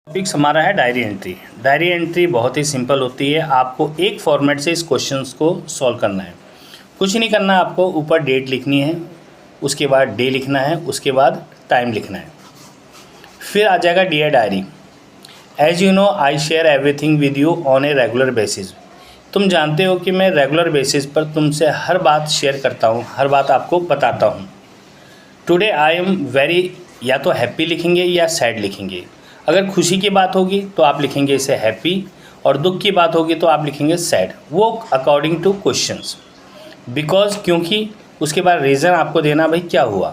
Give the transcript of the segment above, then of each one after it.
Topics हमारा है diary entry. Diary entry बहुत ही सिंपल होती है। आपको एक फॉर्मेट से इस क्वेश्चंस को सॉल्व करना है। कुछ नहीं करना, आपको ऊपर डेट लिखनी है, उसके बाद डे लिखना है, उसके बाद टाइम लिखना है। फिर आ जाएगा dear diary, as you know I share everything with you on a regular basis. तुम जानते हो कि मैं रेगुलर बेसिस पर तुमसे हर बात शेयर करता हूँ, हर बात आपको बताता हूँ। टुडे आई एम वेरी, या तो हैप्पी लिखेंगे या सैड लिखेंगे। अगर खुशी की बात होगी तो आप लिखेंगे इसे हैप्पी, और दुख की बात होगी तो आप लिखेंगे सैड, वो अकॉर्डिंग टू क्वेश्चंस। बिकॉज, क्योंकि उसके बाद रीज़न आपको देना, भाई क्या हुआ।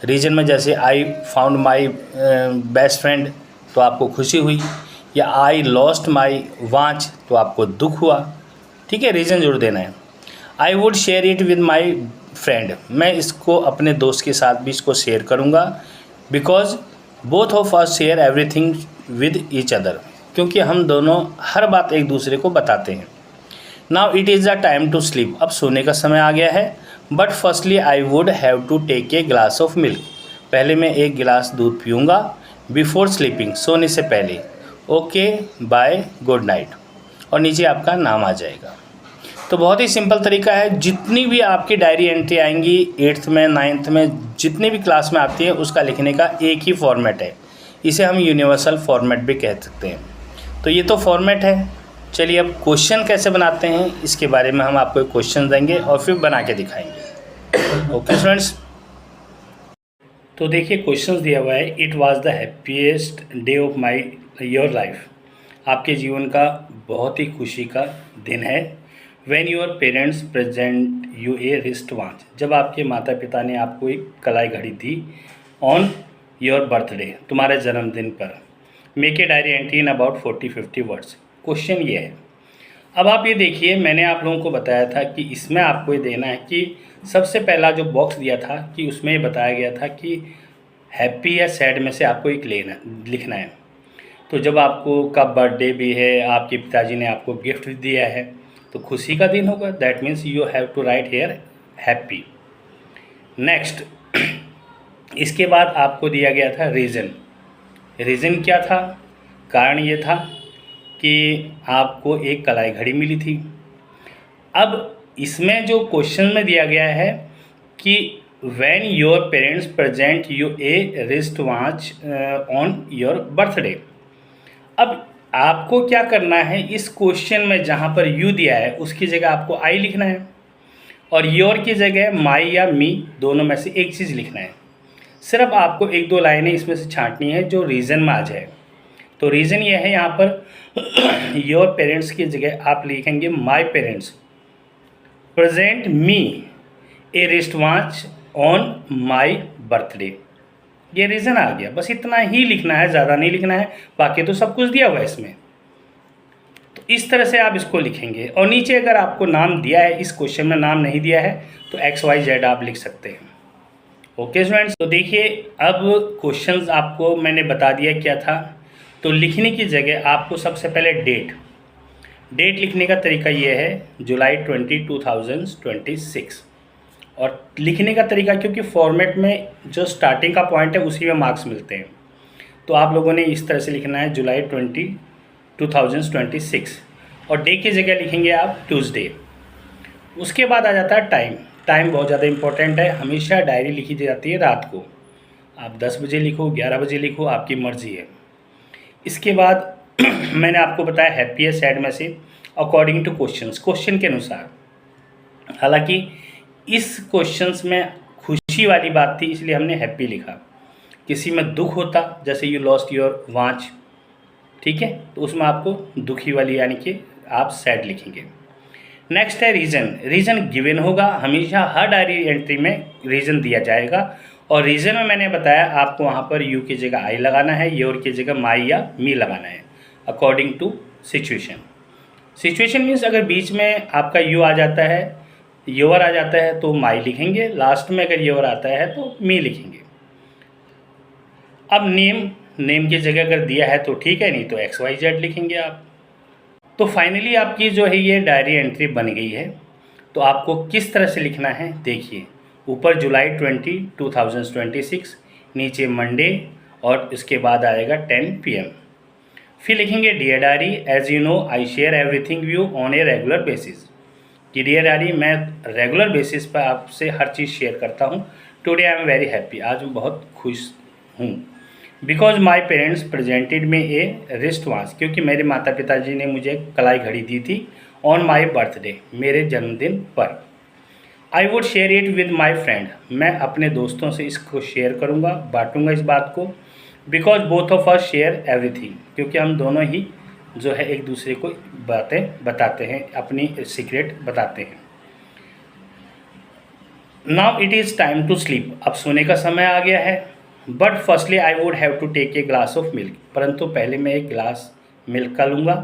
रीजन में जैसे I found my best friend तो आपको खुशी हुई, या आई लॉस्ट माई वॉच तो आपको दुख हुआ। ठीक है, रीज़न जरूर देना है। I would share it with my friend, मैं इसको अपने दोस्त के साथ भी इसको शेयर करूँगा। Because both of us share everything with each other, क्योंकि हम दोनों हर बात एक दूसरे को बताते हैं। Now it is the time to sleep, अब सोने का समय आ गया है। But firstly I would have to take a glass of milk, पहले मैं एक गिलास दूध पीऊँगा। बिफोर स्लीपिंग, सोने से पहले। ओके बाय, गुड नाइट, और नीचे आपका नाम आ जाएगा। तो बहुत ही सिंपल तरीका है। जितनी भी आपकी डायरी एंट्री आएंगी 8th में 9th में, जितनी भी क्लास में आती है, उसका लिखने का एक ही फॉर्मेट है। इसे हम यूनिवर्सल फॉर्मेट भी कह सकते हैं। तो ये तो फॉर्मेट है। चलिए अब क्वेश्चन कैसे बनाते हैं इसके बारे में हम आपको एक क्वेश्चन देंगे और फिर बना के दिखाएंगे। ओके फ्रेंड्स, तो देखिए क्वेश्चन दिया हुआ है। It was the happiest day of my your life, आपके जीवन का बहुत ही खुशी का दिन है। When your parents present U A wrist watch, जब आपके माता पिता ने आपको एक कलाई घड़ी दी। ऑन योर बर्थडे, तुम्हारे जन्मदिन पर। Make a diary entry in about 40-50 words. Question ये है। अब आप ये देखिए, मैंने आप लोगों को बताया था कि इसमें आपको ये देना है कि सबसे पहला जो बॉक्स दिया था कि उसमें ये बताया गया था कि हैप्पी या सैड में से आपको एक लिखना है। तो जब आपको का बर्थडे भी है, आपके पिताजी ने आपको गिफ्ट दिया है, तो खुशी का दिन होगा। That means you have to write here happy. Next, इसके बाद आपको दिया गया था रीज़न। रीज़न क्या था? कारण ये था कि आपको एक कलाई घड़ी मिली थी। अब इसमें जो क्वेश्चन में दिया गया है कि when your parents present U A wrist watch on your birthday. अब आपको क्या करना है, इस क्वेश्चन में जहाँ पर यू दिया है उसकी जगह आपको आई लिखना है, और योर की जगह माई या मी, दोनों में से एक चीज़ लिखना है। सिर्फ आपको 1-2 लाइनें इसमें से छांटनी है जो रीज़न में आ जाए। तो रीज़न ये है, यहाँ पर योर पेरेंट्स की जगह आप लिखेंगे my parents present me A wrist watch on my birthday. ये रीज़न आ गया, बस इतना ही लिखना है, ज़्यादा नहीं लिखना है। बाकी तो सब कुछ दिया हुआ है इसमें। तो इस तरह से आप इसको लिखेंगे। और नीचे अगर आपको नाम दिया है, इस क्वेश्चन में नाम नहीं दिया है, तो XYZ आप लिख सकते हैं। ओके स्टूडेंट्स, तो देखिए अब क्वेश्चंस आपको मैंने बता दिया क्या था। तो लिखने की जगह आपको सबसे पहले डेट लिखने का तरीका ये है, जुलाई 20, 2026। और लिखने का तरीका, क्योंकि फॉर्मेट में जो स्टार्टिंग का पॉइंट है उसी में मार्क्स मिलते हैं, तो आप लोगों ने इस तरह से लिखना है, जुलाई 20, 2026। और डे की जगह लिखेंगे आप ट्यूसडे। उसके बाद आ जाता है टाइम बहुत ज़्यादा इंपॉर्टेंट है। हमेशा डायरी लिखी जाती है रात को। आप 10 बजे लिखो, 11 बजे लिखो, आपकी मर्ज़ी है। इसके बाद मैंने आपको बताया हैप्पी है सैड में से अकॉर्डिंग टू क्वेश्चन के अनुसार। हालांकि इस क्वेश्चंस में खुशी वाली बात थी, इसलिए हमने हैप्पी लिखा। किसी में दुख होता, जैसे यू लॉस्ट योर वॉच, ठीक है, तो उसमें आपको दुखी वाली यानी कि आप सैड लिखेंगे। नेक्स्ट है रीज़न गिवन होगा। हमेशा हर डायरी एंट्री में रीज़न दिया जाएगा, और रीज़न में मैंने बताया आपको वहाँ पर यू की जगह आई लगाना है, योर की जगह माई या मी लगाना है अकॉर्डिंग टू सिचुएशन मीन्स अगर बीच में आपका यू आ जाता है, योर आ जाता है, तो माई लिखेंगे। लास्ट में अगर योर आता है तो मी लिखेंगे। अब नेम की जगह अगर दिया है तो ठीक है, नहीं तो XYZ लिखेंगे आप। तो फाइनली आपकी जो है ये डायरी एंट्री बन गई है। तो आपको किस तरह से लिखना है देखिए, ऊपर जुलाई 20, 2026, नीचे मंडे, और इसके बाद आएगा 10 PM। फिर लिखेंगे dear diary, as you know I share everything you on a regular basis, कि डियर डायरी मैं रेगुलर बेसिस पर आपसे हर चीज़ शेयर करता हूँ। Today I am very happy, आज मैं बहुत खुश हूँ। बिकॉज माई पेरेंट्स प्रेजेंटेड में ए रिस्ट वॉच, क्योंकि मेरे माता पिताजी ने मुझे कलाई घड़ी दी थी ऑन माई बर्थडे, मेरे जन्मदिन पर। I would share it with my friend, मैं अपने दोस्तों से इसको शेयर करूँगा, बांटूँगा इस बात को। Because both of us share everything, क्योंकि हम दोनों ही जो है एक दूसरे को बातें बताते हैं, अपनी सीक्रेट बताते हैं। Now it is time to sleep, अब सोने का समय आ गया है। But firstly I would have to take a glass of milk, परंतु पहले मैं एक ग्लास मिल्क का लूँगा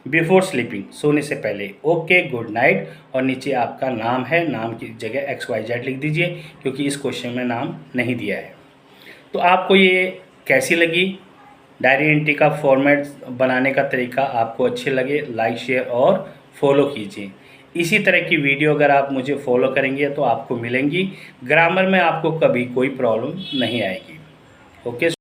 बिफोर स्लीपिंग, सोने से पहले। ओके गुड नाइट, और नीचे आपका नाम है, नाम की जगह XYZ लिख दीजिए, क्योंकि इस क्वेश्चन में नाम नहीं दिया है। तो आपको ये कैसी लगी डायरी एंट्री का फॉर्मेट बनाने का तरीका? आपको अच्छे लगे लाइक शेयर और फॉलो कीजिए। इसी तरह की वीडियो अगर आप मुझे फॉलो करेंगे तो आपको मिलेंगी। ग्रामर में आपको कभी कोई प्रॉब्लम नहीं आएगी। ओके।